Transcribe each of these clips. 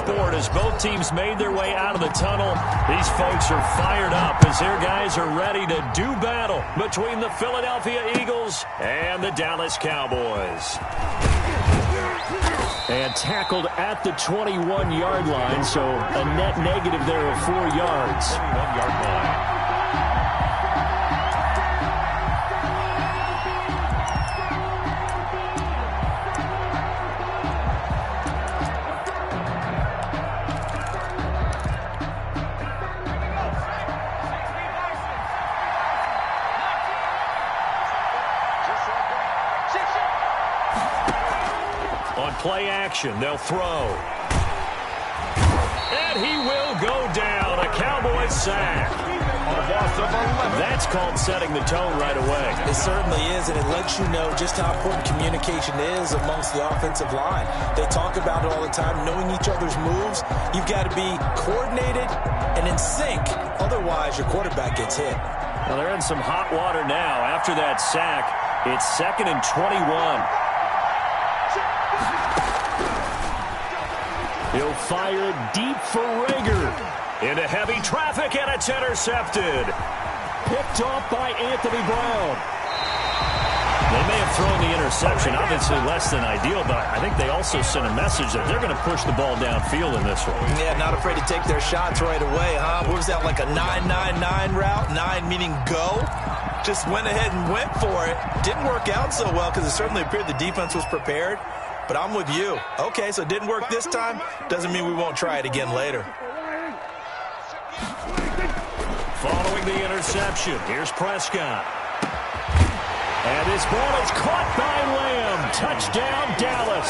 sport as both teams made their way out of the tunnel. These folks are fired up as their guys are ready to do battle between the Philadelphia Eagles and the Dallas Cowboys. And tackled at the 21-yard line, so a net negative there of 4 yards. 21-yard line. Play action, they'll throw. And he will go down. A Cowboys sack. That's called setting the tone right away. It certainly is, and it lets you know just how important communication is amongst the offensive line. They talk about it all the time, knowing each other's moves. You've got to be coordinated and in sync. Otherwise, your quarterback gets hit. Well, they're in some hot water now. After that sack, it's 2nd and 21. He'll fire deep for Rager. Into heavy traffic, and it's intercepted. Picked off by Anthony Brown. They may have thrown the interception, obviously less than ideal, but I think they also sent a message that they're going to push the ball downfield in this one. Yeah, not afraid to take their shots right away, huh? What was that, like a 9-9-9 route? 9 meaning go? Just went ahead and went for it. Didn't work out so well because it certainly appeared the defense was prepared. But I'm with you. Okay, so it didn't work this time. Doesn't mean we won't try it again later. Following the interception, here's Prescott. And this ball is caught by Lamb. Touchdown, Dallas.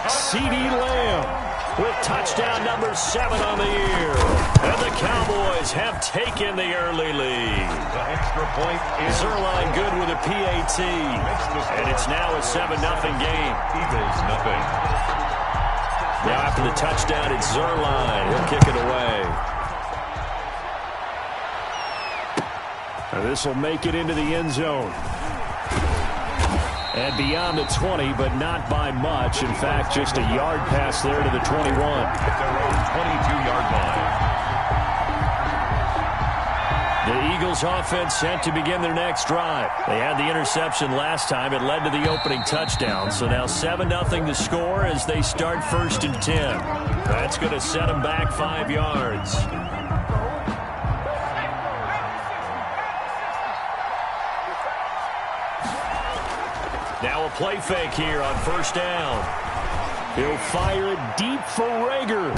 CeeDee Lamb with touchdown number 7 on the year. And the Cowboys have taken the early lead. The extra point is Zerline good with a PAT. And it's now a 7-0 game. Eagles nothing. Now after the touchdown, it's Zerline. He'll kick it away. This will make it into the end zone. And beyond the 20, but not by much. In fact, just a yard pass there to the 21. At their own 22-yard line. The Eagles offense set to begin their next drive. They had the interception last time. It led to the opening touchdown. So now 7-0 to score as they start 1st and 10. That's going to set them back 5 yards. Now a play fake here on 1st down. He'll fire it deep for Rager.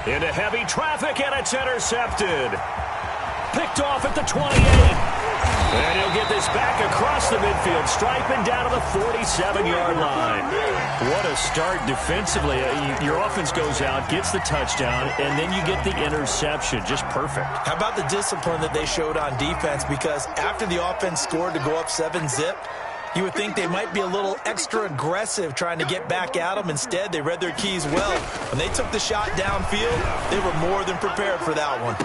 Into heavy traffic, and it's intercepted. Picked off at the 28. And he'll get this back across the midfield stripe and down to the 47-yard line. What a start defensively. Your offense goes out, gets the touchdown, and then you get the interception. Just perfect. How about the discipline that they showed on defense? Because after the offense scored to go up 7-zip, you would think they might be a little extra aggressive trying to get back at them. Instead, they read their keys well. When they took the shot downfield, they were more than prepared for that one.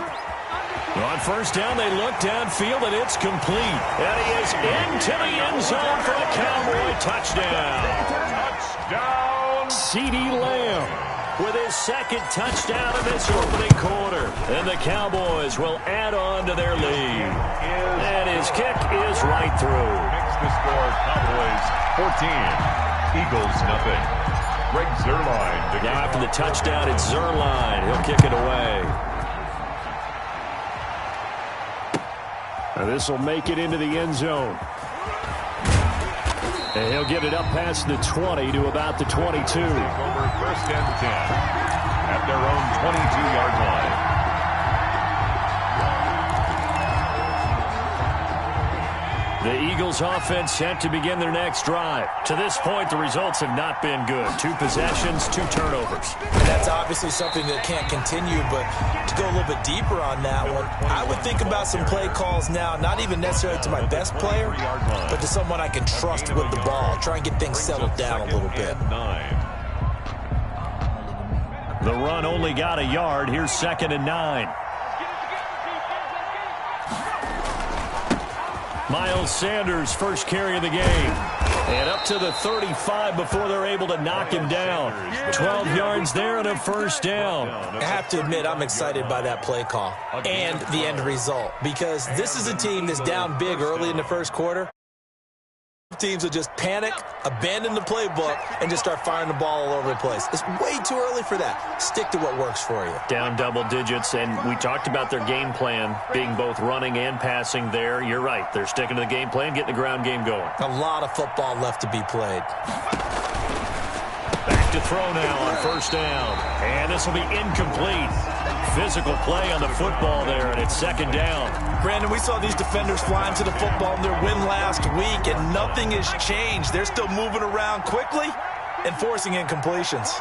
On 1st down, they look downfield, and it's complete. And he is into the end zone for a Cowboy touchdown. Touchdown! CeeDee Lamb with his 2nd touchdown in this opening quarter. And the Cowboys will add on to their lead. And his kick is right through. The score, Cowboys 14, Eagles nothing. Greg Zerline. Now after the touchdown, it's Zerline. He'll kick it away. Now this will make it into the end zone. And he'll get it up past the 20 to about the 22. Over 1st and 10 at their own 22-yard line. The Eagles offense set to begin their next drive. To this point, the results have not been good. 2 possessions, 2 turnovers. And that's obviously something that can't continue, but to go a little bit deeper on that one, I would think about some play calls now, not even necessarily to my best player, but to someone I can trust with the ball. Try and get things settled down a little bit. The run only got a yard. Here's 2nd and 9. Miles Sanders, first carry of the game. And up to the 35 before they're able to knock him down. 12 yards there and a first down. I have to admit, I'm excited by that play call and the end result, because this is a team that's down big early in the first quarter. Teams will just panic, abandon the playbook, and just start firing the ball all over the place. It's way too early for that. Stick to what works for you. Down double digits, and we talked about their game plan being both running and passing there. You're right. They're sticking to the game plan, getting the ground game going. A lot of football left to be played. Back to throw now on first down. And this will be incomplete. Physical play on the football there, and it's second down. Brandon, we saw these defenders flying to the football in their win last week, and nothing has changed. They're still moving around quickly and forcing incompletions.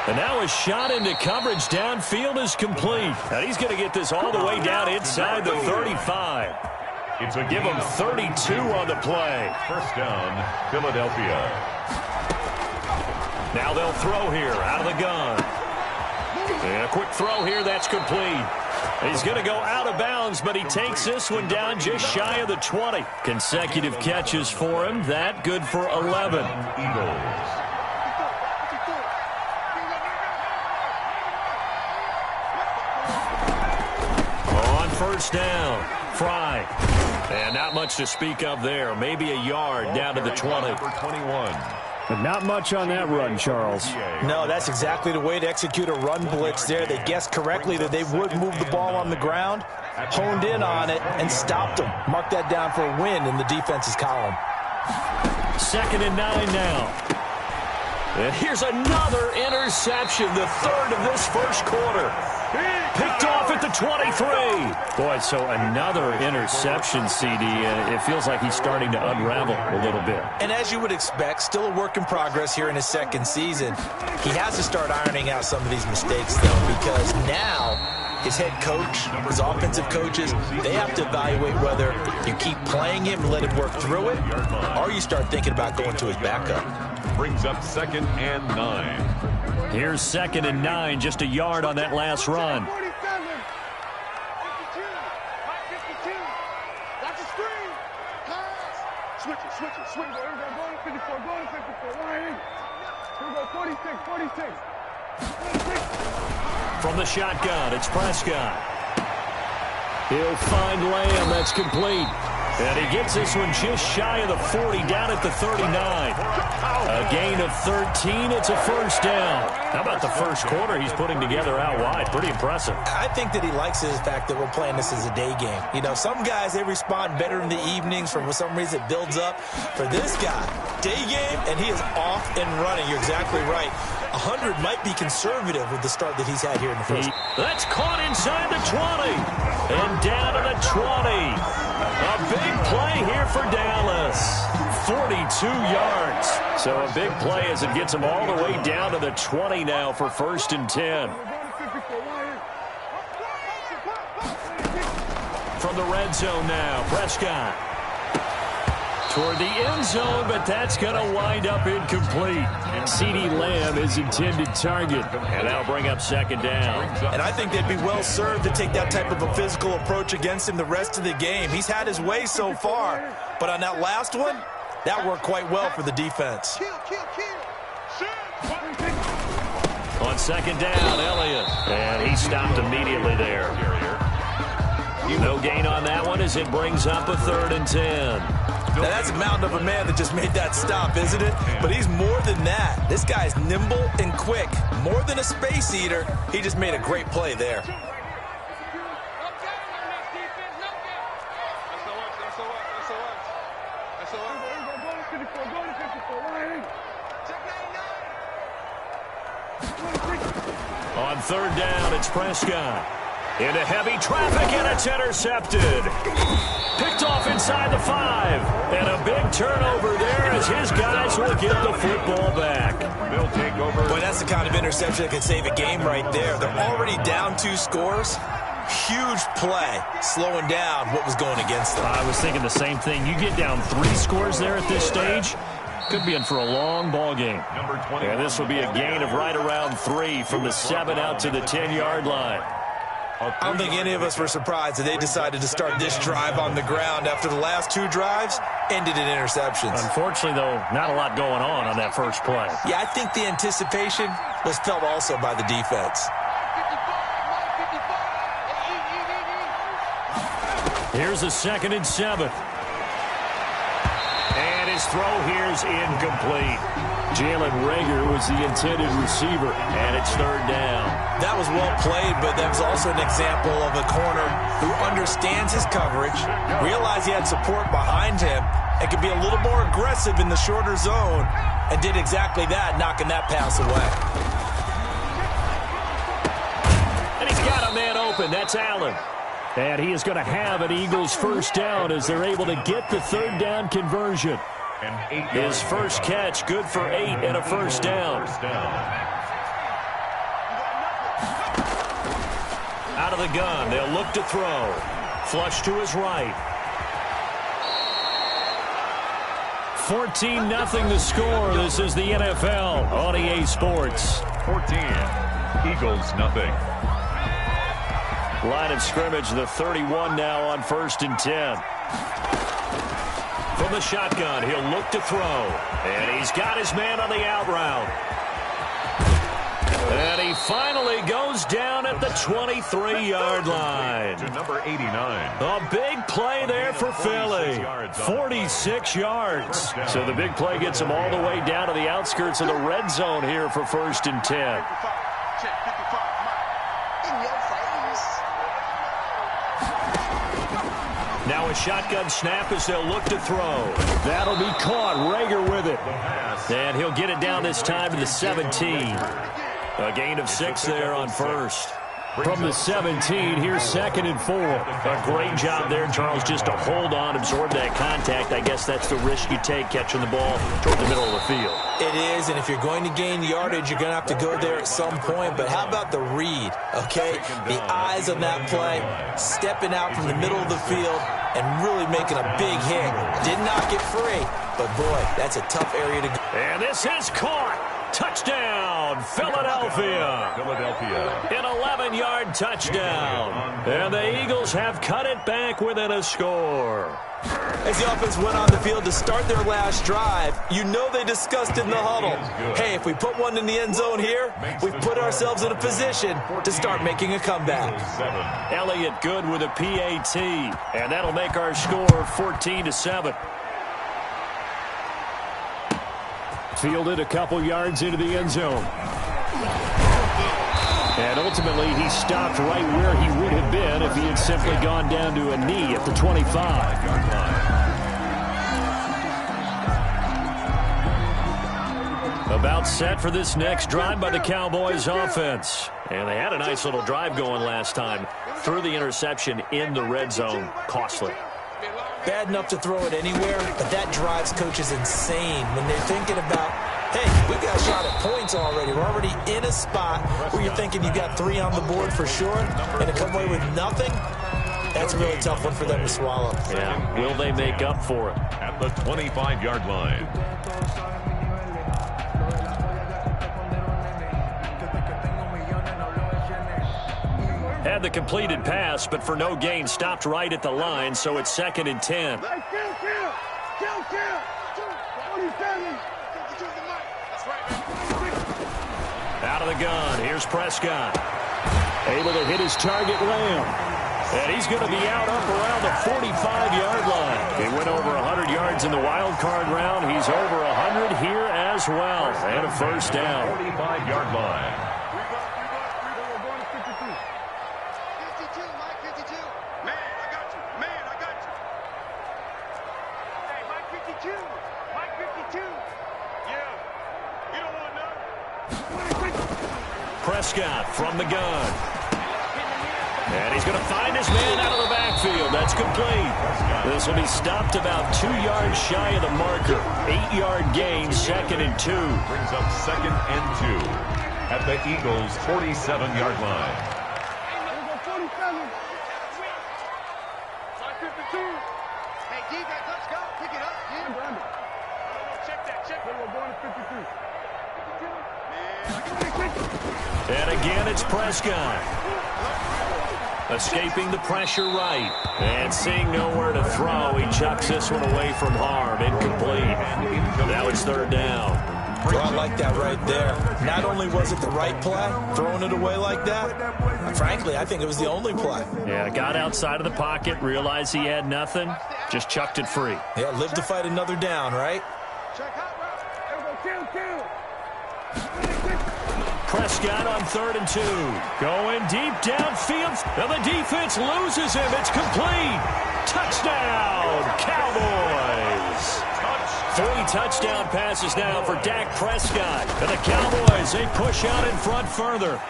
And now a shot into coverage downfield is complete. And he's going to get this all the way down inside the 35. Give him 32 on the play. First down, Philadelphia. Now they'll throw here out of the gun. And a quick throw here, that's complete. He's going to go out of bounds, but he takes this one down just shy of the 20. Consecutive catches for him. That good for 11. Eagles. On first down, Fry. And not much to speak of there. Maybe a yard down to the 20. Number 21. But not much on that run, Charles. No, that's exactly the way to execute a run blitz there. They guessed correctly that they would move the ball on the ground, honed in on it, and stopped them. Mark that down for a win in the defense's column. 2nd and 9 now. And here's another interception, the third of this first quarter. Picked off at the 23. Boy, so another interception, CD, and it feels like he's starting to unravel a little bit. And as you would expect, still a work in progress here in his second season. He has to start ironing out some of these mistakes, though, because now his head coach, his offensive coaches, they have to evaluate whether you keep playing him and let him work through it, or you start thinking about going to his backup. Brings up 2nd and 9. Here's 2nd and 9, just a yard on that last run. Switch it. Here we go, go to 54, Ryan. Here we go, 46. From the shotgun, it's Prescott. He'll find Lamb, that's complete. And he gets this one just shy of the 40, down at the 39. A gain of 13, it's a first down. How about the first quarter he's putting together out wide? Pretty impressive. I think that he likes the fact that we're playing this as a day game. You know, some guys, they respond better in the evenings. For some reason, it builds up. For this guy, day game, and he is off and running. You're exactly right. 100 might be conservative with the start that he's had here in the first. That's caught inside the 20. And down to the 20. A big play here for Dallas. 42 yards. So a big play as it gets him all the way down to the 20 now for 1st and 10. From the red zone now, Prescott. Toward the end zone, but that's going to wind up incomplete. CeeDee Lamb is intended target, and that'll bring up 2nd down. And I think they'd be well served to take that type of a physical approach against him the rest of the game. He's had his way so far, but on that last one, that worked quite well for the defense. On 2nd down, Elliott, and he stopped immediately there. No gain on that one as it brings up a 3rd and 10. Now, that's a mountain of a man that just made that stop, isn't it? But he's more than that. This guy's nimble and quick. More than a space eater, he just made a great play there. On 3rd down, it's Prescott. Into heavy traffic, and it's intercepted. Picked off inside the 5. And a big turnover there as his guys will get the football back. They'll take over. Boy, that's the kind of interception that could save a game right there. They're already down 2 scores. Huge play, slowing down what was going against them. I was thinking the same thing. You get down 3 scores there at this stage, could be in for a long ball game. Number 20. And this will be a gain of right around 3 from the 7 out to the 10-yard line. I don't think any of us were surprised that they decided to start this drive on the ground after the last 2 drives ended in interceptions. Unfortunately, though, not a lot going on that first play. Yeah, I think the anticipation was felt also by the defense. Here's a 2nd and 7. And his throw here is incomplete. Jalen Reagor was the intended receiver, and it's 3rd down. That was well played, but that was also an example of a corner who understands his coverage, realized he had support behind him, and could be a little more aggressive in the shorter zone, and did exactly that, knocking that pass away. And he's got a man open. That's Allen. And he is going to have an Eagles 1st down as they're able to get the 3rd down conversion. His first catch, good for 8 and a 1st down. Out of the gun, they'll look to throw. Flush to his right. 14-0 the score. This is the NFL on EA Sports. 14, Eagles nothing. Line of scrimmage, the 31 now on 1st and 10. From the shotgun, he'll look to throw. And he's got his man on the out route. And he finally goes down at the 23-yard line. To number 89. A big play there for Philly. 46 yards. So the big play gets him all the way down to the outskirts of the red zone here for 1st and 10. Now a shotgun snap as they'll look to throw. That'll be caught. Reagor with it. And he'll get it down this time to the 17. A gain of 6 there on 1st. From the 17, here's 2nd and 4. A great job there, Charles, just to hold on, absorb that contact. I guess that's the risk you take, catching the ball toward the middle of the field. It is, and if you're going to gain yardage, you're going to have to go there at some point. But how about the read, okay? The eyes on that play, stepping out from the middle of the field and really making a big hit. Did not get free, but boy, that's a tough area to go. And this is caught. Touchdown, Philadelphia. An 11-yard touchdown. And the Eagles have cut it back within a score. As the offense went on the field to start their last drive, you know they discussed in the huddle, hey, if we put one in the end zone here, we've put ourselves in a position to start making a comeback. Elliott good with a PAT, and that'll make our score 14-7. Fielded a couple yards into the end zone. And ultimately, he stopped right where he would have been if he had simply gone down to a knee at the 25-yard line. About set for this next drive by the Cowboys offense. And they had a nice little drive going last time. Threw the interception in the red zone. Costly. Bad enough to throw it anywhere, but that drives coaches insane when they're thinking about, hey, we've got a shot at points already. We're already in a spot where you're thinking you've got 3 on the board for sure, and to come away with nothing, that's a really tough one for them to swallow. Yeah, will they make up for it? At the 25-yard line. Had the completed pass, but for no gain, stopped right at the line, so it's 2nd and 10. Out of the gun, here's Prescott. Able to hit his target, Lamb. And he's going to be out up around the 45-yard line. He went over 100 yards in the wild card round. He's over 100 here as well. And a 1st down. 45-yard line. Prescott from the gun. And he's going to find his man out of the backfield. That's complete. This will be stopped about 2 yards shy of the marker. 8-yard gain, 2nd and 2. Brings up 2nd and 2 at the Eagles' 47-yard line. Hey, defense, let's go. Pick it up, Jim. Check that. We're going to 53. And again, it's Prescott. Escaping the pressure right. And seeing nowhere to throw, he chucks this one away from harm. Incomplete. Now it's third down. Well, I like that right there. Not only was it the right play, throwing it away like that, frankly, I think it was the only play. Yeah, got outside of the pocket, realized he had nothing, just chucked it free. Yeah, live to fight another down, right? Prescott on 3rd and 2. Going deep downfield. And the defense loses him. It's complete. Touchdown, Cowboys. 3 touchdown passes now for Dak Prescott. And the Cowboys, they push out in front further.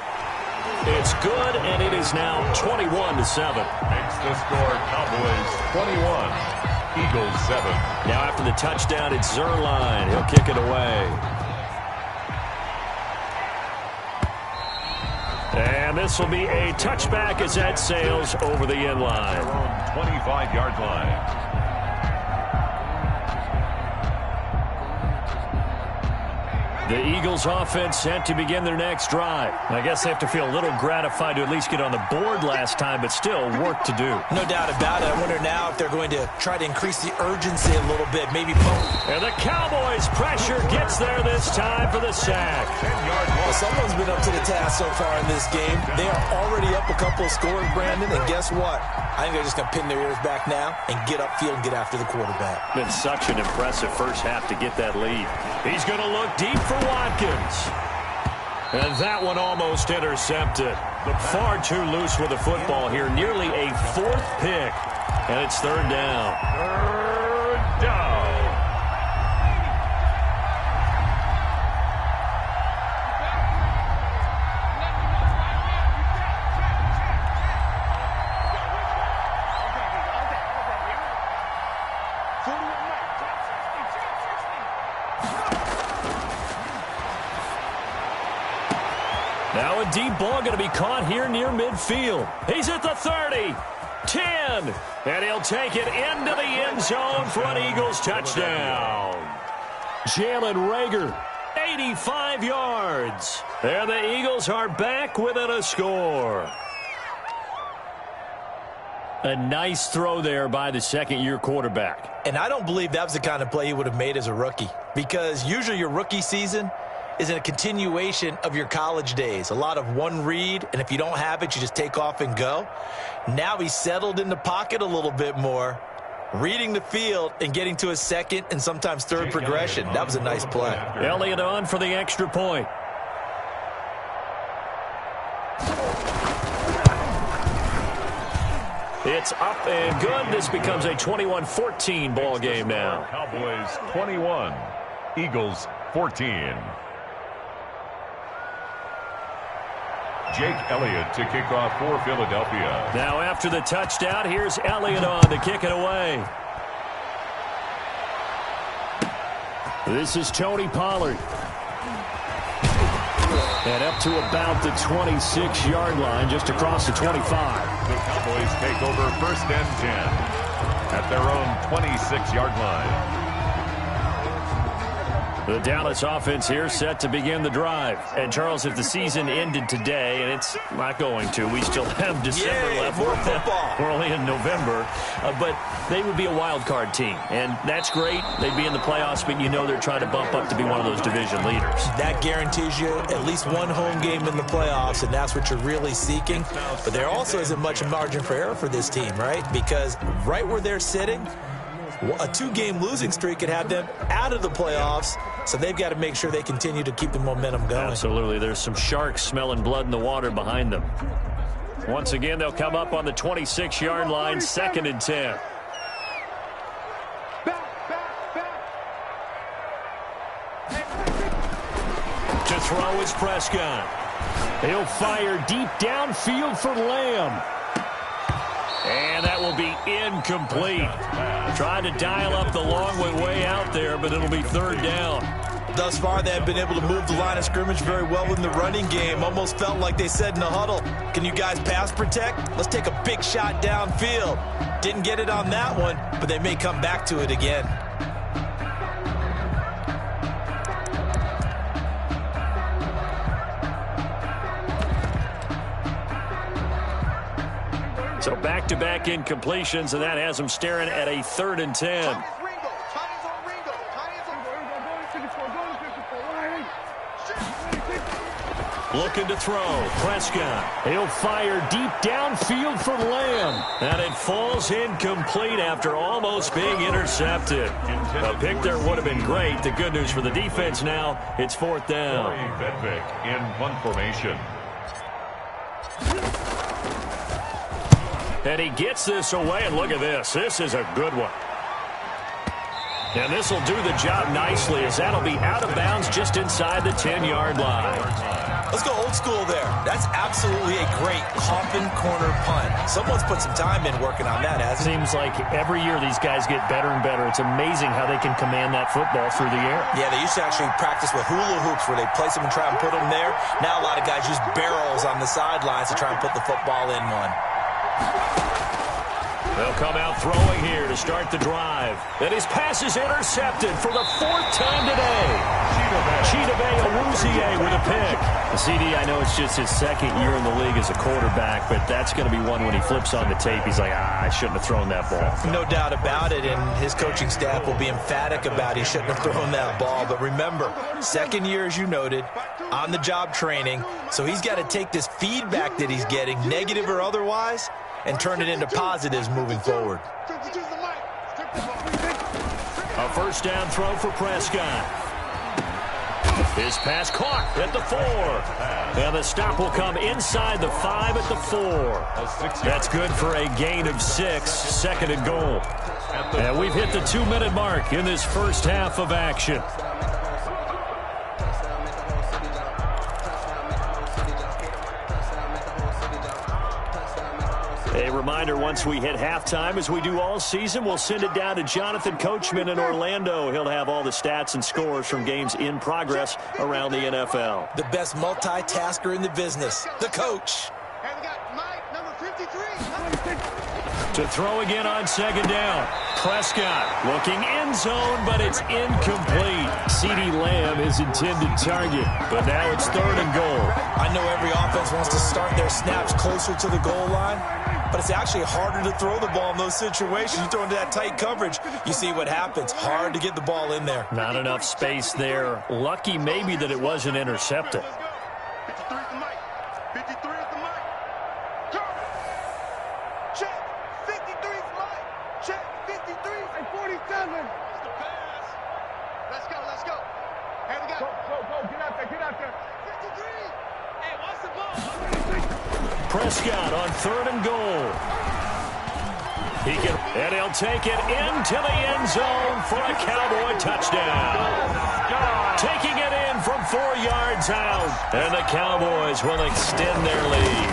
It's good, and it is now 21-7. Makes the score Cowboys 21, Eagles 7. Now after the touchdown, it's Zerline. He'll kick it away. And this will be a touchback as that sails over the end line. 25-yard line. The Eagles offense set to begin their next drive. I guess they have to feel a little gratified to at least get on the board last time, but still work to do. No doubt about it. I wonder now if they're going to try to increase the urgency a little bit, maybe both. And the Cowboys pressure gets there this time for the sack. Well, someone's been up to the task so far in this game. They are already up a couple of scores, Brandon, and guess what? I think they're just going to pin their ears back now and get upfield and get after the quarterback. Been such an impressive first half to get that lead. He's going to look deep for Watkins. And that one almost intercepted. Far too loose with the football here. Nearly a 4th pick. And it's third down. Third down. Now a deep ball going to be caught here near midfield. He's at the 30, 10, and he'll take it into the end zone for an Eagles touchdown. Jalen Reagor, 85 yards. There the Eagles are back within a score. A nice throw there by the second-year quarterback. And I don't believe that was the kind of play he would have made as a rookie, because usually your rookie season is in a continuation of your college days. A lot of one read, and if you don't have it, you just take off and go. Now he's settled in the pocket a little bit more, reading the field and getting to his second and sometimes third progression. That was a nice play. Elliott on for the extra point. It's up and good. This becomes a 21-14 ball game now. Cowboys 21, Eagles 14. Jake Elliott to kick off for Philadelphia. Now after the touchdown, here's Elliott on to kick it away. This is Tony Pollard. And up to about the 26-yard line, just across the 25. The Cowboys take over 1st and 10 at their own 26-yard line. The Dallas offense here set to begin the drive. And, Charles, if the season ended today, and it's not going to, we still have December left. More football. We're only in November. But they would be a wild card team. And that's great. They'd be in the playoffs, but you know they're trying to bump up to be one of those division leaders. That guarantees you at least one home game in the playoffs, and that's what you're really seeking. But there also isn't much margin for error for this team, right? Because right where they're sitting, a 2-game losing streak could have them out of the playoffs, so they've got to make sure they continue to keep the momentum going. Absolutely. There's some sharks smelling blood in the water behind them. Once again, they'll come up on the 26-yard line, 2nd and 10. To throw is Prescott. He'll fire deep downfield for Lamb. And that will be incomplete. Trying to dial up the long way out there, but it'll be third down. Thus far, they have been able to move the line of scrimmage very well in the running game. Almost felt like they said in the huddle, can you guys pass protect? Let's take a big shot downfield. Didn't get it on that one, but they may come back to it again. back-to-back incompletions, and that has them staring at a 3rd and 10. Looking to throw. Prescott. He'll fire deep downfield for Lamb. And it falls incomplete after almost being intercepted. A pick there would have been great. The good news for the defense now, it's 4th down. In punt formation. And he gets this away, and look at this. This is a good one. And this will do the job nicely, as that'll be out of bounds just inside the 10-yard line. Let's go old school there. That's absolutely a great coffin corner punt. Someone's put some time in working on that, hasn't it? Seems like every year these guys get better and better. It's amazing how they can command that football through the air. Yeah, they used to actually practice with hula hoops where they place them and try and put them there. Now a lot of guys use barrels on the sidelines to try and put the football in one. They'll come out throwing here to start the drive. And his pass is intercepted for the 4th time today. Chidobe Awuzie with a pick. The CD, I know it's just his 2nd year in the league as a quarterback, but that's going to be one when he flips on the tape. He's like, I shouldn't have thrown that ball. No doubt about it, and his coaching staff will be emphatic about he shouldn't have thrown that ball. But remember, 2nd year, as you noted, on-the-job training, so he's got to take this feedback that he's getting, negative or otherwise, and turn it into positives moving forward. A 1st down throw for Prescott. His pass caught at the 4. And the stop will come inside the 5 at the 4. That's good for a gain of 6, 2nd and goal. And we've hit the 2-minute mark in this first half of action. A reminder, once we hit halftime, as we do all season, we'll send it down to Jonathan Coachman in Orlando. He'll have all the stats and scores from games in progress around the NFL. The best multitasker in the business, the coach. And we got Mike, number 53. To throw again on 2nd down. Prescott looking end zone, but it's incomplete. CeeDee Lamb his intended target, but now it's 3rd and goal. I know every offense wants to start their snaps closer to the goal line, but it's actually harder to throw the ball in those situations. You throw into that tight coverage, you see what happens. Hard to get the ball in there. Not enough space there. Lucky maybe that it wasn't intercepted. 53 is the mic. 53 is the mic. Turn. Check. 53 is the mic. Check. 53 and 47. It's the pass. Let's go. Let's go. Hey, we got. Go. Get out there. Get out there. 53. Hey, watch the ball. Prescott on 3rd and goal. And he'll take it into the end zone for a Cowboy touchdown. Taking it in from 4 yards out. And the Cowboys will extend their lead.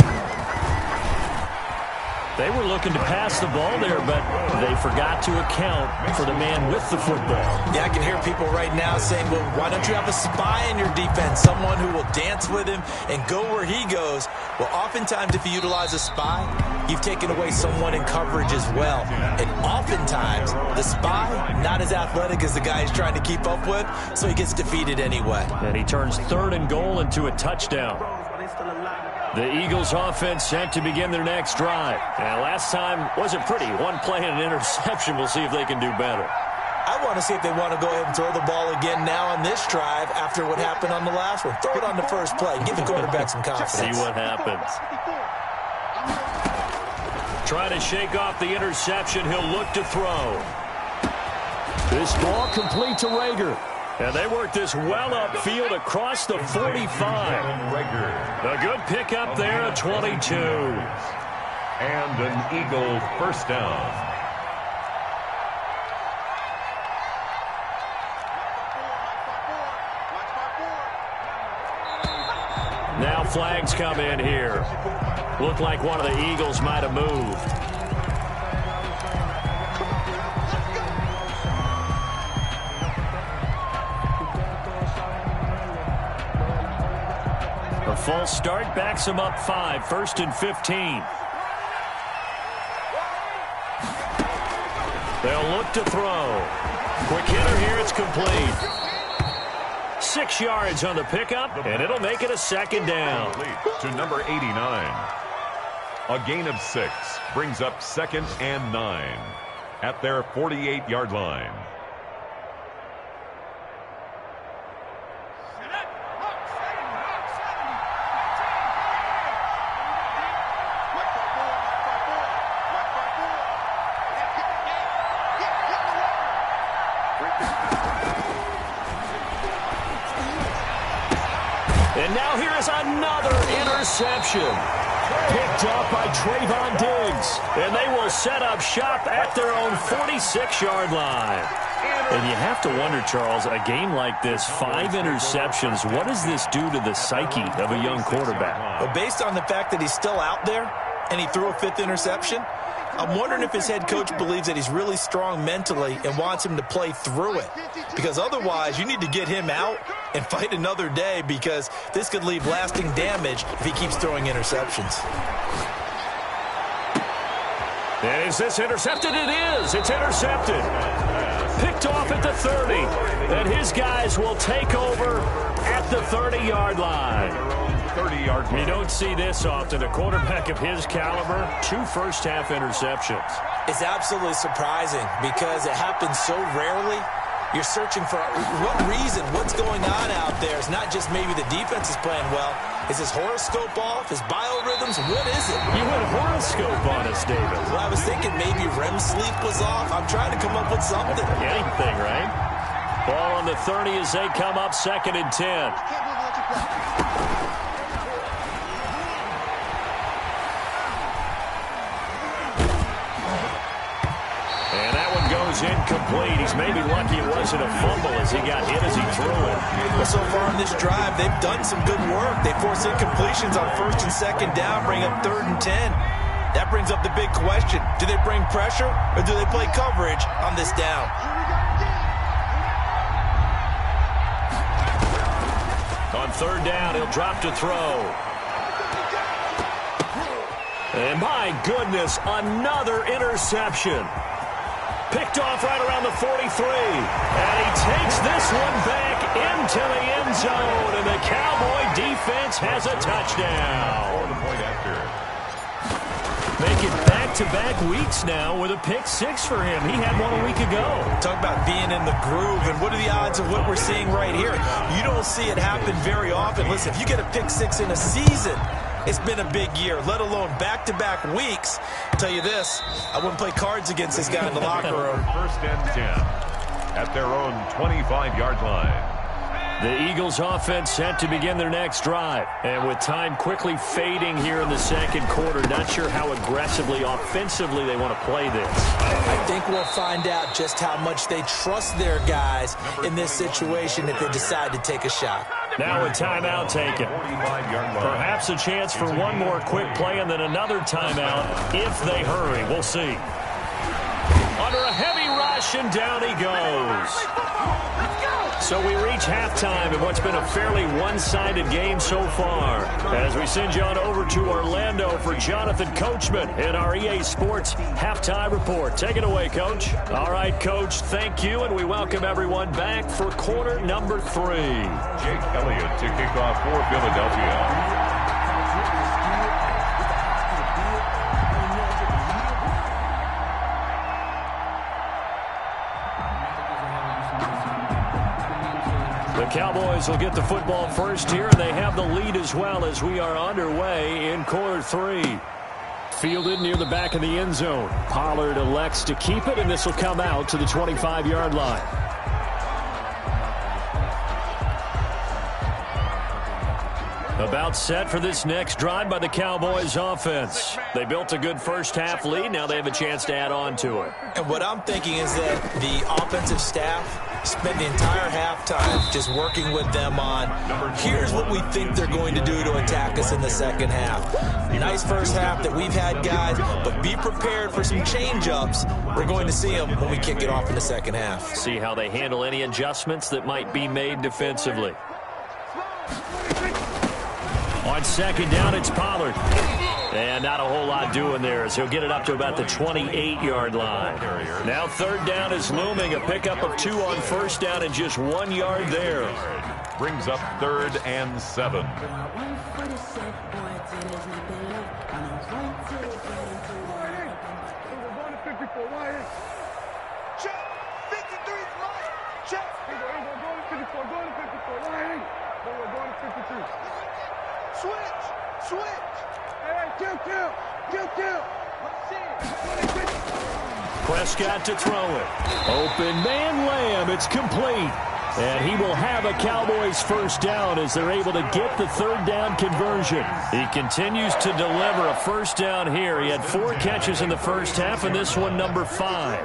They were looking to pass the ball there, but they forgot to account for the man with the football. Yeah, I can hear people right now saying, well, why don't you have a spy in your defense, someone who will dance with him and go where he goes? Well, oftentimes if you utilize a spy, you've taken away someone in coverage as well. And oftentimes, the spy, not as athletic as the guy he's trying to keep up with, so he gets defeated anyway. And he turns 3rd and goal into a touchdown. The Eagles offense set to begin their next drive. And last time wasn't pretty. One play and an interception. We'll see if they can do better. I want to see if they want to go ahead and throw the ball again now on this drive after what happened on the last one. Throw it on the first play. Give the quarterback some confidence. See what happens. Try to shake off the interception. He'll look to throw. This ball complete to Rager. And they work this well upfield across the 45. A good pickup there at 22. And an Eagle 1st down. Now flags come in here. Looked like one of the Eagles might have moved. A false start backs him up 5, 1st and 15. They'll look to throw. Quick hitter here, it's complete. 6 yards on the pickup, and it'll make it a 2nd down. To number 89. A gain of 6 brings up 2nd and 9 at their 48-yard line. And now here is another interception. Picked off by Trayvon Diggs. And they will set up shop at their own 46-yard line. And you have to wonder, Charles, a game like this, 5 interceptions, what does this do to the psyche of a young quarterback? Well, based on the fact that he's still out there and he threw a 5th interception, I'm wondering if his head coach believes that he's really strong mentally and wants him to play through it. Because otherwise, you need to get him out and fight another day, because this could leave lasting damage if he keeps throwing interceptions. And is this intercepted? It is. It's intercepted. Picked off at the 30. And his guys will take over at the 30-yard line. 30-yard line. You don't see this often. A quarterback of his caliber, 2 first-half interceptions. It's absolutely surprising because it happens so rarely. You're searching for what reason, what's going on out there. It's not just maybe the defense is playing well. Is his horoscope off? His biorhythms? What is it? You went horoscope on us, David. Well, I was thinking maybe REM sleep was off. I'm trying to come up with something. Anything, right? Ball on the 30 as they come up 2nd and 10. Incomplete. He's maybe lucky it wasn't a fumble as he got hit as he threw it. Well, so far in this drive, they've done some good work. They force incompletions on 1st and 2nd down, bring up 3rd and 10. That brings up the big question. Do they bring pressure or do they play coverage on this down? On 3rd down, he'll drop to throw. And my goodness, another interception. Picked off right around the 43. And he takes this one back into the end zone. And the Cowboy defense has a touchdown. Making back-to-back weeks now with a pick 6 for him. He had one a week ago. Talk about being in the groove. And what are the odds of what we're seeing right here? You don't see it happen very often. Listen, if you get a pick 6 in a season, it's been a big year, let alone back-to-back weeks. I'll tell you this, I wouldn't play cards against this guy in the locker room. 1st and 10 at their own 25-yard line. The Eagles offense set to begin their next drive. And with time quickly fading here in the 2nd quarter, not sure how aggressively, offensively they want to play this. I think we'll find out just how much they trust their guys in this situation if they decide to take a shot. Now a timeout taken. Perhaps a chance for one more quick play and then another timeout if they hurry. We'll see. Under a heavy rush, and down he goes. So we reach halftime in what's been a fairly one-sided game so far. As we send you on over to Orlando for Jonathan Coachman in our EA Sports Halftime Report. Take it away, Coach. All right, Coach, thank you, and we welcome everyone back for quarter number 3. Jake Elliott to kick off for Philadelphia. The Cowboys will get the football first here, and they have the lead as well as we are underway in quarter 3. Fielded near the back of the end zone. Pollard elects to keep it, and this will come out to the 25-yard line. About set for this next drive by the Cowboys offense. They built a good first-half lead. Now they have a chance to add on to it. And what I'm thinking is that the offensive staff spent the entire halftime just working with them on, here's what we think they're going to do to attack us in the 2nd half. Nice first half that we've had, guys, but be prepared for some change-ups. We're going to see them when we kick it off in the 2nd half. See how they handle any adjustments that might be made defensively. On 2nd down, it's Pollard. And not a whole lot doing there as he'll get it up to about the 28-yard line. Now 3rd down is looming. A pickup of 2 on 1st down and just 1 yard there. Brings up 3rd and 7. We're going to 54. Wide. Check. 53 is mine. Check. We're going to 54. Going to 54. Wide. We're going to 53. Switch. Switch. Hey, kill. Let's see. Prescott to throw it. Open man Lamb. It's complete. And he will have a Cowboys first down as they're able to get the third down conversion. He continues to deliver a first down here. He had 4 catches in the first half, and this one number 5.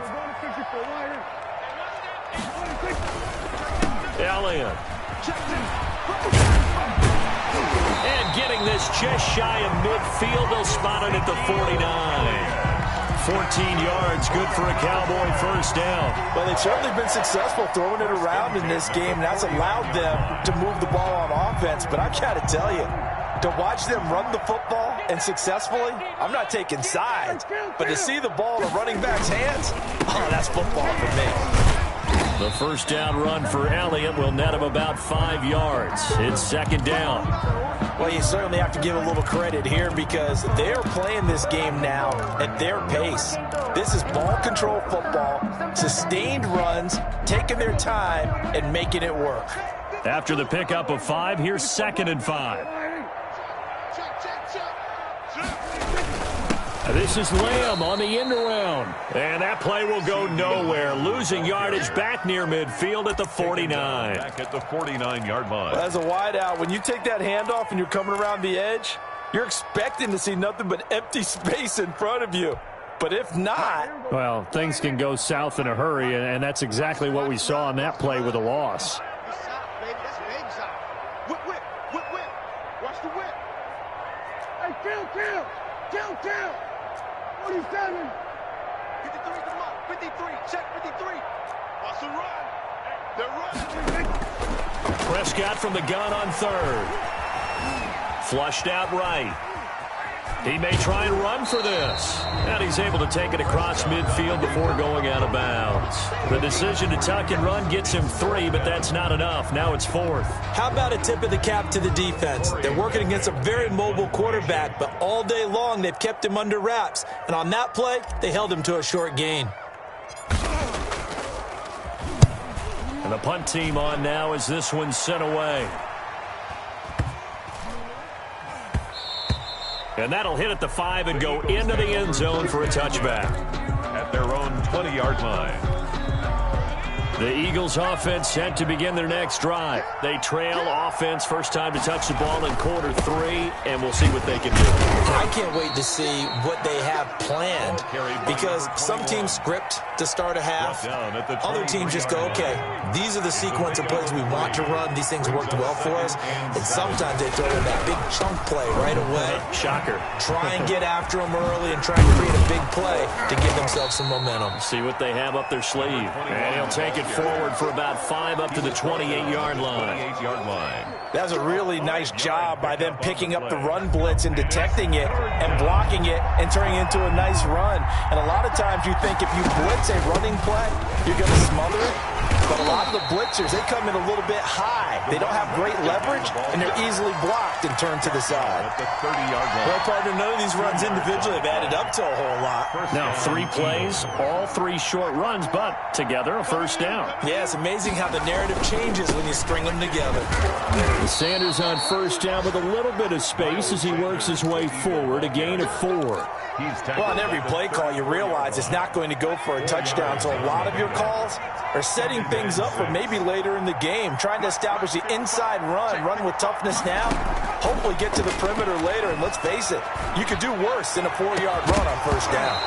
Elliott. And getting this just shy of midfield. They'll spot it at the 49. 14 yards, good for a Cowboy first down. Well, they've certainly been successful throwing it around in this game. That's allowed them to move the ball on offense. But I've got to tell you, to watch them run the football and successfully, I'm not taking sides. But to see the ball in a running back's hands, oh, that's football for me. The first down run for Elliott will net him about 5 yards. It's second down. Well, you certainly have to give a little credit here because they're playing this game now at their pace. This is ball control football, sustained runs, taking their time, and making it work. After the pickup of 5, here's 2nd and 5. This is Lamb on the end around. And that play will go nowhere. Losing yardage back near midfield at the 49. Back at the 49-yard line. Well, as a wideout, when you take that handoff and you're coming around the edge, you're expecting to see nothing but empty space in front of you. But if not... Well, things can go south in a hurry, and that's exactly what we saw on that play with a loss. Watch the whip. Hey, kill. 47. 53 to mark. 53. Check 53. Watch the run. They're running. Prescott from the gun on 3rd. Flushed out right. He may try and run for this. And he's able to take it across midfield before going out of bounds. The decision to tuck and run gets him 3, but that's not enough. Now it's 4th. How about a tip of the cap to the defense? They're working against a very mobile quarterback, but all day long they've kept him under wraps. And on that play, they held him to a short gain. And the punt team on now as this one's sent away. And that'll hit at the 5 and go into the end zone for a touchback. At their own 20-yard line. The Eagles offense set to begin their next drive. They trail offense first time to touch the ball in quarter 3, and we'll see what they can do. I can't wait to see what they have planned because some teams script to start a half. Other teams just go, okay, these are the sequence of plays we want to run. These things worked well for us. And sometimes they throw in that big chunk play right away. Shocker. Try and get after them early and try and create a big play to give themselves some momentum. See what they have up their sleeve. And he'll take it forward for about 5 up to the 28-yard line. 28-yard line. That's a really nice job by them picking up the run blitz and detecting it and blocking it and turning it into a nice run. And a lot of times you think if you blitz a running play, you're going to smother it. But a lot of the blitzers, they come in a little bit high. They don't have great leverage, and they're easily blocked and turned to the side. At the 30-yard line. Well, partner, none of these runs individually have added up to a whole lot. Now 3 plays, all 3 short runs, but together a first down. Yeah, it's amazing how the narrative changes when you string them together. Sanders on first down with a little bit of space as he works his way forward, a gain of 4. Well, on every play call, you realize it's not going to go for a touchdown, so a lot of your calls are setting things up for maybe later in the game, trying to establish the inside run with toughness now, hopefully get to the perimeter later, and let's face it, you could do worse than a 4-yard run on first down.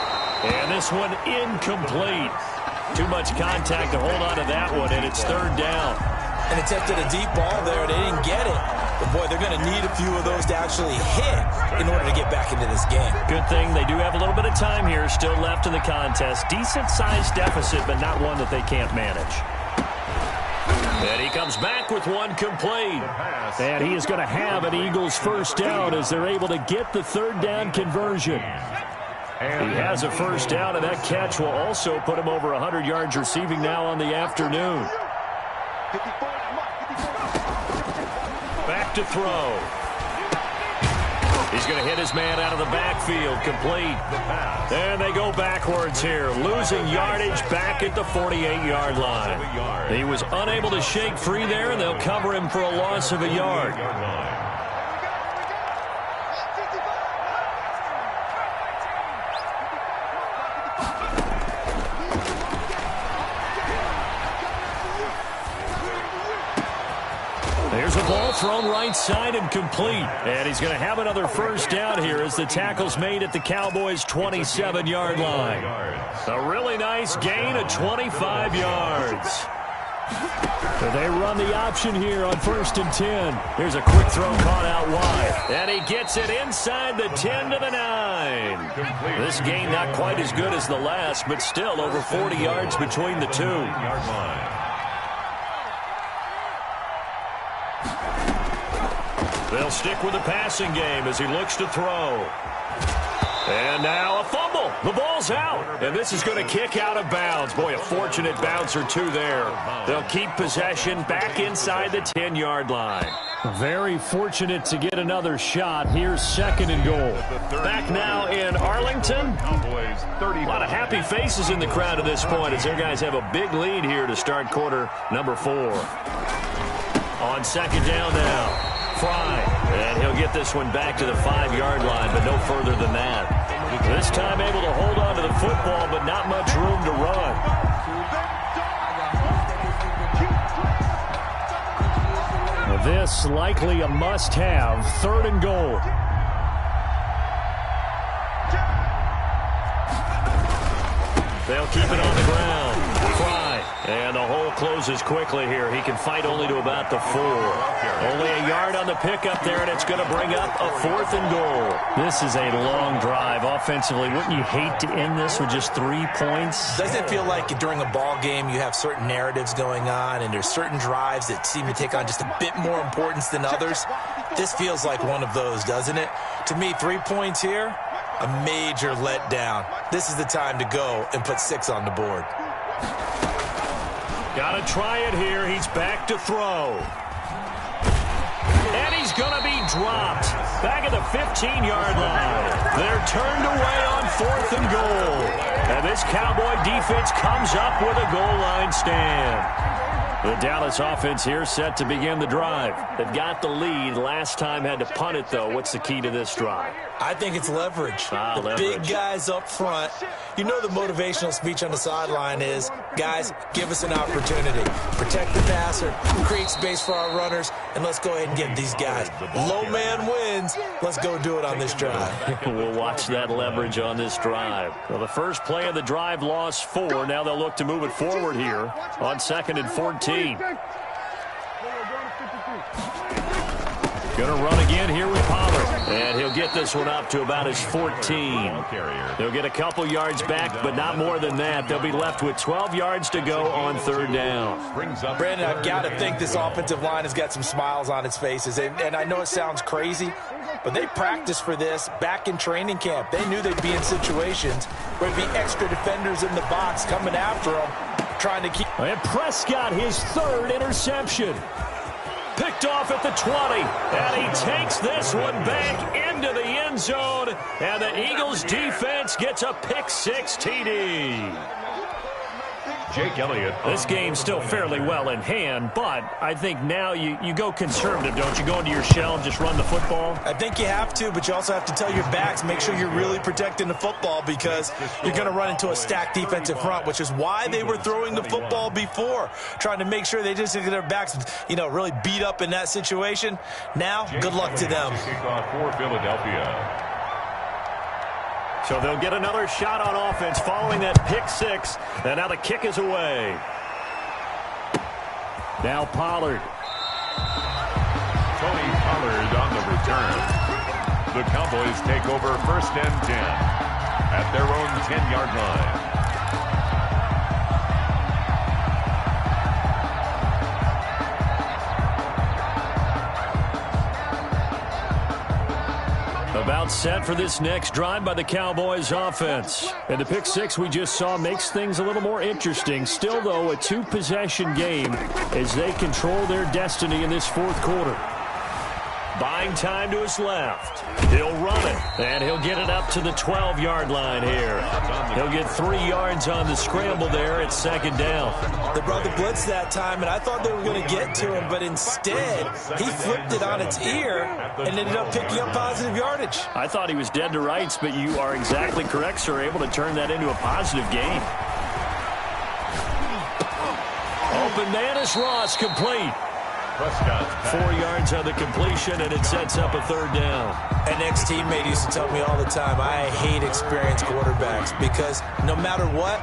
And this one incomplete. Too much contact to hold on to that one, and it's 3rd down. And attempted a deep ball there. They didn't get it. But, boy, they're going to need a few of those to actually hit in order to get back into this game. Good thing they do have a little bit of time here still left in the contest. Decent-sized deficit, but not one that they can't manage. And he comes back with one complete. And he is going to have an Eagles first down as they're able to get the 3rd down conversion. He has a first down, and that catch will also put him over 100 yards receiving now on the afternoon. Back to throw. He's going to hit his man out of the backfield, complete. And they go backwards here, losing yardage back at the 48-yard line. He was unable to shake free there, and they'll cover him for a loss of a yard. There's a ball thrown right side and complete. And he's going to have another first down here as the tackle's made at the Cowboys' 27-yard line. A really nice gain of 25 yards. So they run the option here on 1st and 10. Here's a quick throw caught out wide. And he gets it inside the 10 to the 9. This gain not quite as good as the last, but still over 40 yards between the two. They'll stick with the passing game as he looks to throw. And now a fumble. The ball's out. And this is going to kick out of bounds. Boy, a fortunate bounce or two there. They'll keep possession back inside the 10-yard line. Very fortunate to get another shot. Here's 2nd and goal. Back now in Arlington. A lot of happy faces in the crowd at this point as their guys have a big lead here to start quarter number 4. On 2nd down now. Fry, and he'll get this one back to the 5-yard line, but no further than that. This time able to hold on to the football, but not much room to run. Well, this likely a must-have. 3rd and goal. They'll keep it on the ground. Fry. And the hole closes quickly here. He can fight only to about the 4. Only a yard on the pickup there, and it's going to bring up a 4th and goal. This is a long drive offensively. Wouldn't you hate to end this with just 3 points? Doesn't it feel like during a ball game you have certain narratives going on, and there's certain drives that seem to take on just a bit more importance than others? This feels like one of those, doesn't it? To me, 3 points here, a major letdown. This is the time to go and put 6 on the board. Got to try it here. He's back to throw. And he's going to be dropped. Back at the 15-yard line. They're turned away on 4th and goal. And this Cowboy defense comes up with a goal line stand. The Dallas offense here set to begin the drive. They've got the lead. Last time had to punt it, though. What's the key to this drive? I think it's leverage. The big guys up front. You know the motivational speech on the sideline is, guys, give us an opportunity. Protect the passer, create space for our runners, and let's go ahead and get these guys. Low man wins. Let's go do it on this drive. We'll watch that leverage on this drive. Well, the first play of the drive lost 4. Now they'll look to move it forward here on 2nd and 14. Going to run again here with Pollard. And he'll get this one up to about his 14. They'll get a couple yards back, but not more than that. They'll be left with 12 yards to go on 3rd down. Brandon, I've got to think this offensive line has got some smiles on its faces. And I know it sounds crazy, but they practiced for this back in training camp. They knew they'd be in situations where there'd be extra defenders in the box coming after them, trying to keep. And Prescott, his 3rd interception. Picked off at the 20, and he takes this one back into the end zone, and the Eagles defense gets a pick-6 TD. Jake Elliott. This game's still fairly well in hand, but I think now you go conservative, don't you? Go into your shell and just run the football? I think you have to, but you also have to tell your backs, make sure you're really protecting the football because you're going to run into a stacked defensive front, which is why they were throwing the football before, trying to make sure they just get their backs, really beat up in that situation. Now, good luck to them. Kickoff for Philadelphia. So they'll get another shot on offense following that pick-6, and now the kick is away. Now Pollard. Tony Pollard on the return. The Cowboys take over 1st and 10 at their own 10-yard line. About set for this next drive by the Cowboys offense. And the pick-6 we just saw makes things a little more interesting. Still, though, a 2-possession game as they control their destiny in this 4th quarter. Buying time to his left. He'll run it, and he'll get it up to the 12-yard line here. He'll get 3 yards on the scramble there at second down. They brought the blitz that time, and I thought they were going to get to him, but instead, he flipped it on its ear and ended up picking up positive yardage. I thought he was dead to rights, but you are exactly correct, sir, able to turn that into a positive gain. Open man is Ross, complete. 4 yards on the completion, and it sets up a third down. An ex-teammate used to tell me all the time, I hate experienced quarterbacks because no matter what,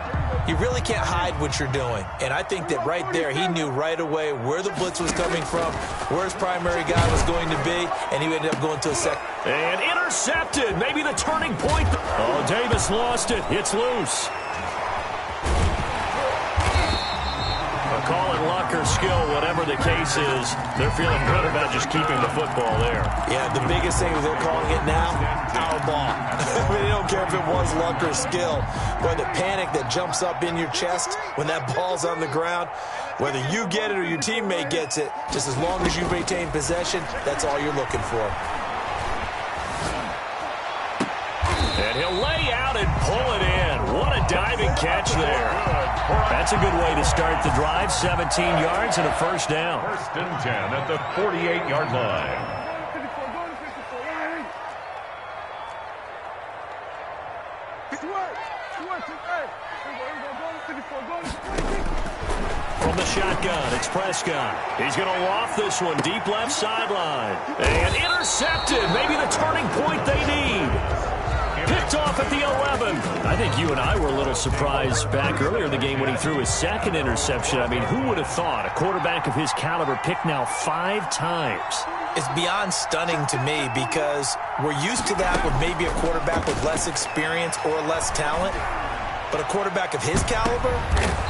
you really can't hide what you're doing. And I think that right there, he knew right away where the blitz was coming from, where his primary guy was going to be, and he ended up going to a second. And intercepted, maybe the turning point. Oh, Davis lost it. It's loose. Call it luck or skill, whatever the case is, they're feeling good about just keeping the football there. Yeah, the biggest thing is they're calling it now, our ball. I mean, they don't care if it was luck or skill. But the panic that jumps up in your chest when that ball's on the ground, whether you get it or your teammate gets it, just as long as you maintain possession, that's all you're looking for. And he'll lay out and pull it in. What a diving catch there. That's a good way to start the drive. 17 yards and a first down. 1st and 10 at the 48-yard line. From the shotgun, it's Prescott. He's going to loft this one deep left sideline. And intercepted. Maybe the turning point they need. Picked off at the 11. I think you and I were a little surprised back earlier in the game when he threw his second interception. I mean, who would have thought a quarterback of his caliber picked now 5 times? It's beyond stunning to me because we're used to that with maybe a quarterback with less experience or less talent. But a quarterback of his caliber?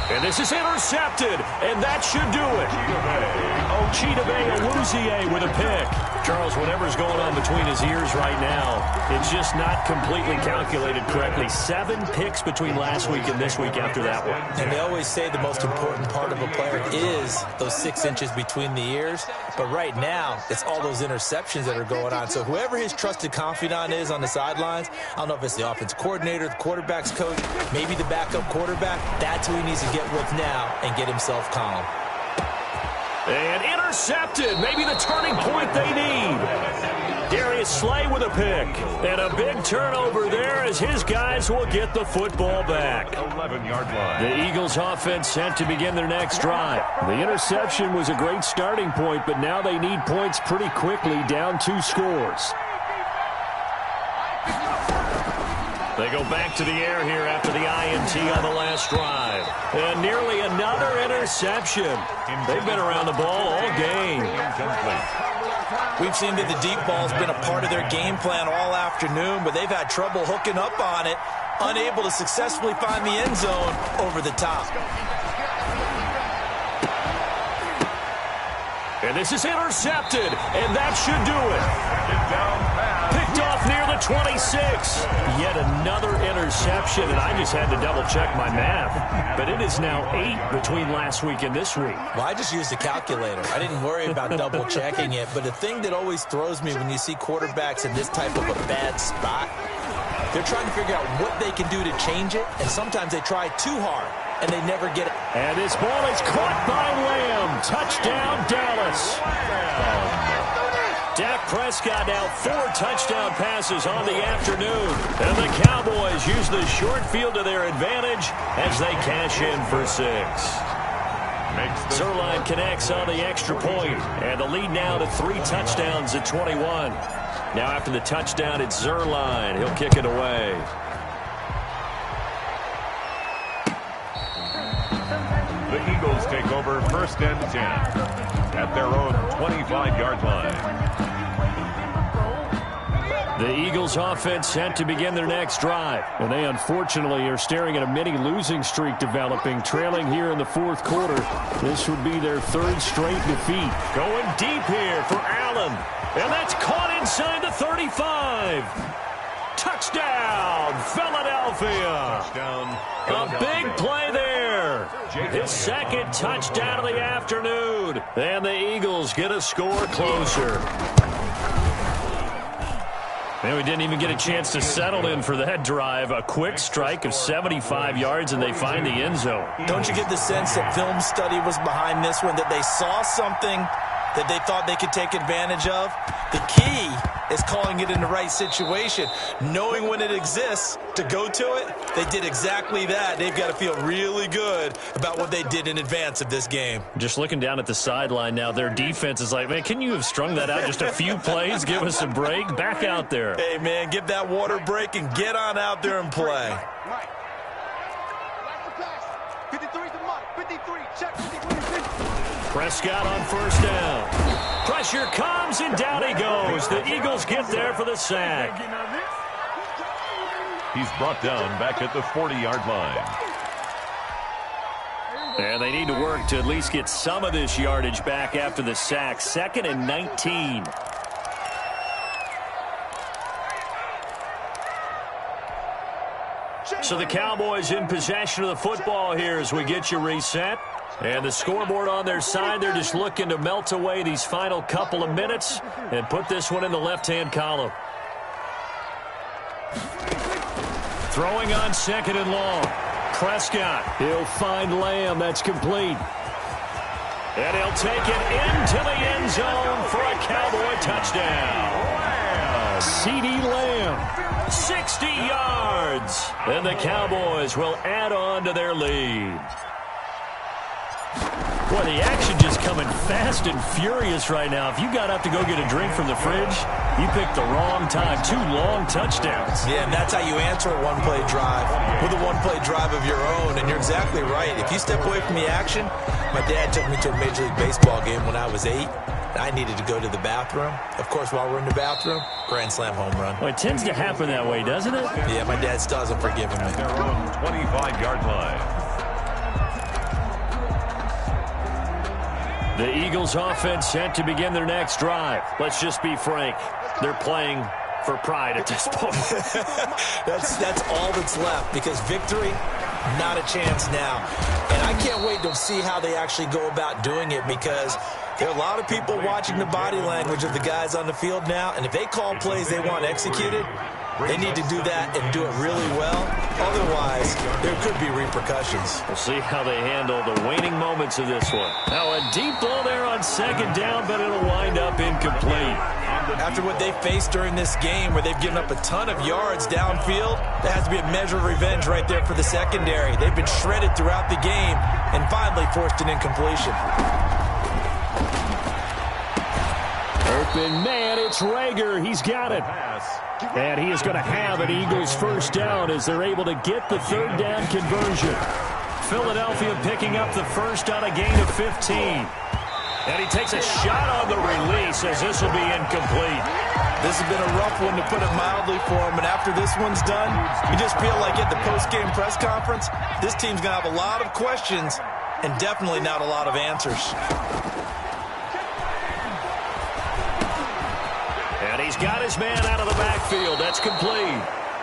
And this is intercepted, and that should do it. Chidobe Awuzie with a pick. Charles, whatever's going on between his ears right now, it's just not completely calculated correctly. 7 picks between last week and this week after that one. And they always say the most important part of a player is those 6 inches between the ears. But right now, it's all those interceptions that are going on. So whoever his trusted confidant is on the sidelines, I don't know if it's the offense coordinator, the quarterback's coach, maybe the backup quarterback, that's who he needs to get with now and get himself calm. And intercepted. Maybe the turning point they need. Darius Slay with a pick. And a big turnover there as his guys will get the football back. 11-yard line. The Eagles offense set to begin their next drive. The interception was a great starting point, but now they need points pretty quickly, down 2 scores. They go back to the air here after the INT on the last drive. And nearly another interception. They've been around the ball all game. We've seen that the deep ball's been a part of their game plan all afternoon, but they've had trouble hooking up on it, unable to successfully find the end zone over the top. And this is intercepted, and that should do it. Picked off near the 26. Yet another interception, and I just had to double-check my math. But it is now 8 between last week and this week. Well, I just used a calculator. I didn't worry about double-checking it. But the thing that always throws me when you see quarterbacks in this type of a bad spot, they're trying to figure out what they can do to change it, and sometimes they try too hard, and they never get it. And this ball is caught by Lamb. Touchdown, Dallas. Dak Prescott now 4 touchdown passes on the afternoon. And the Cowboys use the short field to their advantage as they cash in for 6. Zerline connects on the extra point, and the lead now to 3 touchdowns at 21. Now after the touchdown, it's Zerline. He'll kick it away. The Eagles take over 1st and 10 at their own 25-yard line. The Eagles offense set to begin their next drive. And they unfortunately are staring at a mini losing streak developing, trailing here in the 4th quarter. This would be their 3rd straight defeat. Going deep here for Allen. And that's caught inside the 35. Touchdown, Philadelphia. Touchdown. A big play there. His second touchdown of the afternoon. And the Eagles get a score closer. And we didn't even get a chance to settle in for that drive. A quick strike of 75 yards, and they find the end zone. Don't you get the sense that film study was behind this one, that they saw something that they thought they could take advantage of? The key is calling it in the right situation, knowing when it exists to go to it. They did exactly that. They've got to feel really good about what they did in advance of this game. Just looking down at the sideline now, their defense is like, man, can you have strung that out just a few plays? Give us a break. Back out there. Hey, man, give that water break and get on out there and play. Mike. Watch the pass. 53 to Mike. 53. Check 53. Prescott on first down. Pressure comes, and down he goes. The Eagles get there for the sack. He's brought down back at the 40-yard line. And they need to work to at least get some of this yardage back after the sack. 2nd and 19. So the Cowboys in possession of the football here as we get you reset. And the scoreboard on their side, they're just looking to melt away these final couple of minutes and put this one in the left-hand column. Throwing on 2nd and long. Prescott, he'll find Lamb. That's complete. And he'll take it into the end zone for a Cowboy touchdown. CeeDee Lamb, 60 yards. And the Cowboys will add on to their lead. Boy, the action just coming fast and furious right now. If you got up to go get a drink from the fridge, you picked the wrong time. 2 long touchdowns. Yeah, and that's how you answer a one-play drive, with a one-play drive of your own. And you're exactly right. If you step away from the action, my dad took me to a Major League Baseball game when I was 8. I needed to go to the bathroom. Of course, while we're in the bathroom, grand slam home run. Well, it tends to happen that way, doesn't it? Yeah, my dad still hasn't forgiven me. Their own 25-yard line. The Eagles offense set to begin their next drive. Let's just be frank. They're playing for pride at this point. That's all that's left, because victory, not a chance now. And I can't wait to see how they actually go about doing it, because there are a lot of people watching the body language of the guys on the field now, and if they call plays they want executed, they need to do that and do it really well. Otherwise, there could be repercussions. We'll see how they handle the waning moments of this one. Now a deep ball there on 2nd down, but it'll wind up incomplete. After what they faced during this game, where they've given up a ton of yards downfield, there has to be a measure of revenge right there for the secondary. They've been shredded throughout the game and finally forced an incompletion. Open man, it's Rager. He's got it. And he is going to have an Eagles first down as they're able to get the 3rd down conversion. Philadelphia picking up the first on a gain of 15. And he takes a shot on the release as this will be incomplete. This has been a rough one, to put it mildly, for him. And after this one's done, you just feel like at the post-game press conference, this team's going to have a lot of questions and definitely not a lot of answers. And he's got his man out of the backfield. That's complete.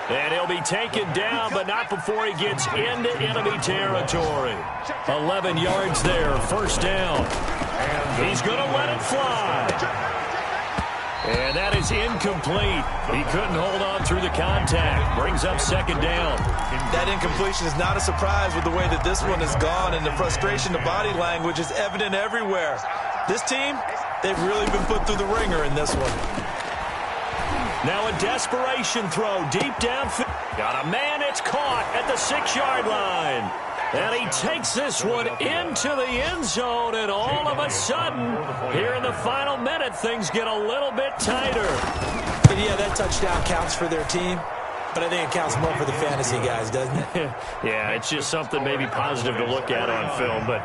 And he'll be taken down, but not before he gets into enemy territory. 11 yards there, first down. And he's going to let it fly. And that is incomplete. He couldn't hold on through the contact. Brings up 2nd down. That incompletion is not a surprise with the way that this one has gone, and the frustration, the body language is evident everywhere. This team, they've really been put through the ringer in this one. Now a desperation throw deep downfield. Got a man, it's caught at the 6-yard line. And he takes this one into the end zone, and all of a sudden, here in the final minute, things get a little bit tighter. But yeah, that touchdown counts for their team, but I think it counts more for the fantasy guys, doesn't it? Yeah, it's just something maybe positive to look at on film, but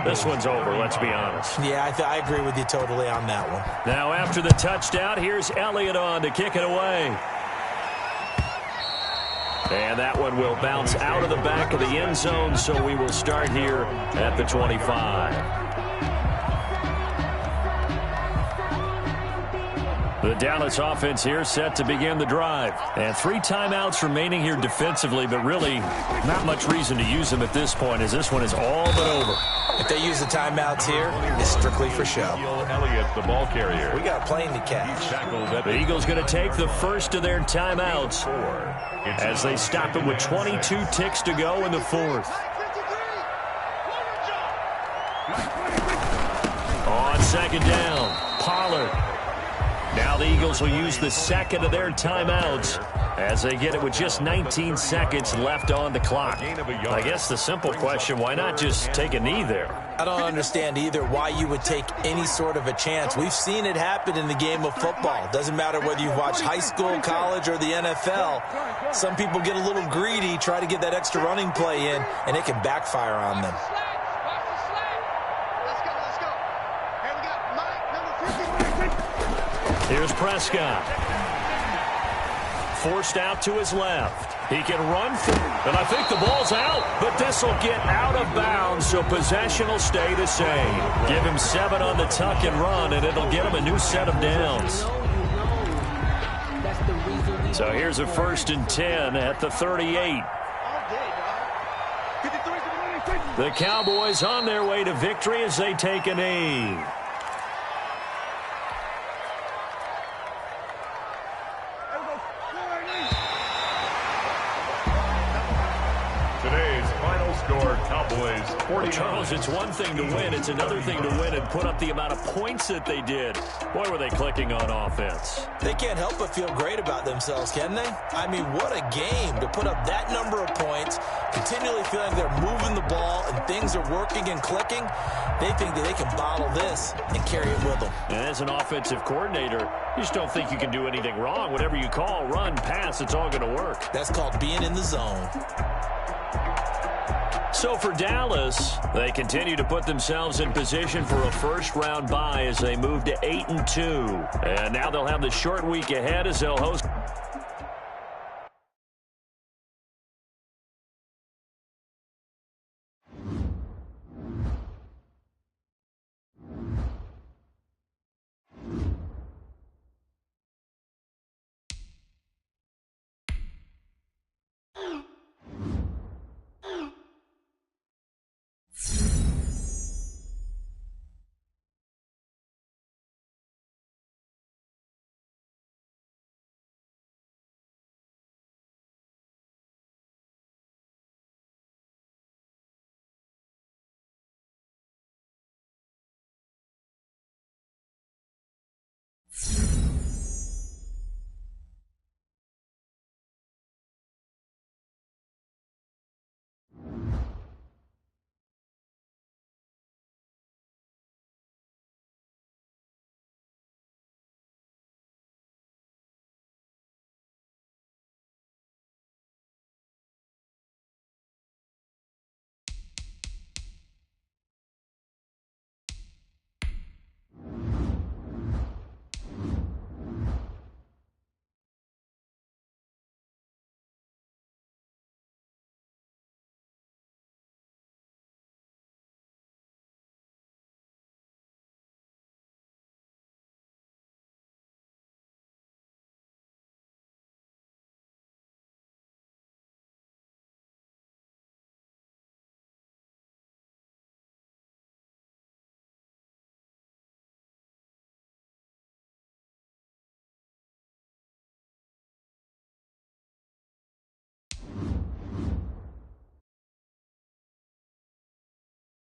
this one's over, let's be honest. Yeah, I agree with you totally on that one. Now after the touchdown, here's Elliott on to kick it away. And that one will bounce out of the back of the end zone, so we will start here at the 25. The Dallas offense here set to begin the drive. And 3 timeouts remaining here defensively, but really not much reason to use them at this point as this one is all but over. If they use the timeouts here, it's strictly for show. Elliott, the ball carrier. We got a plane to catch. The Eagles going to take the first of their timeouts as they stop it with 22 ticks to go in the 4th. On second down, Pollard. Now the Eagles will use the second of their timeouts as they get it with just 19 seconds left on the clock. I guess the simple question, why not just take a knee there? I don't understand either why you would take any sort of a chance. We've seen it happen in the game of football. Doesn't matter whether you watch high school, college, or the NFL. Some people get a little greedy, try to get that extra running play in, and it can backfire on them. Here's Prescott. Forced out to his left. He can run through, and I think the ball's out, but this will get out of bounds, so possession will stay the same. Give him 7 on the tuck and run, and it'll get him a new set of downs. So here's a 1st and 10 at the 38. The Cowboys on their way to victory as they take a knee. Cowboys 40. Charles, it's one thing to win. It's another thing to win and put up the amount of points that they did. Boy, were they clicking on offense. They can't help but feel great about themselves, can they? I mean, what a game to put up that number of points, continually feeling they're moving the ball and things are working and clicking. They think that they can bottle this and carry it with them. And as an offensive coordinator, you just don't think you can do anything wrong. Whatever you call, run, pass, it's all going to work. That's called being in the zone. So for Dallas, they continue to put themselves in position for a first-round bye as they move to 8-2. And now they'll have the short week ahead as they'll host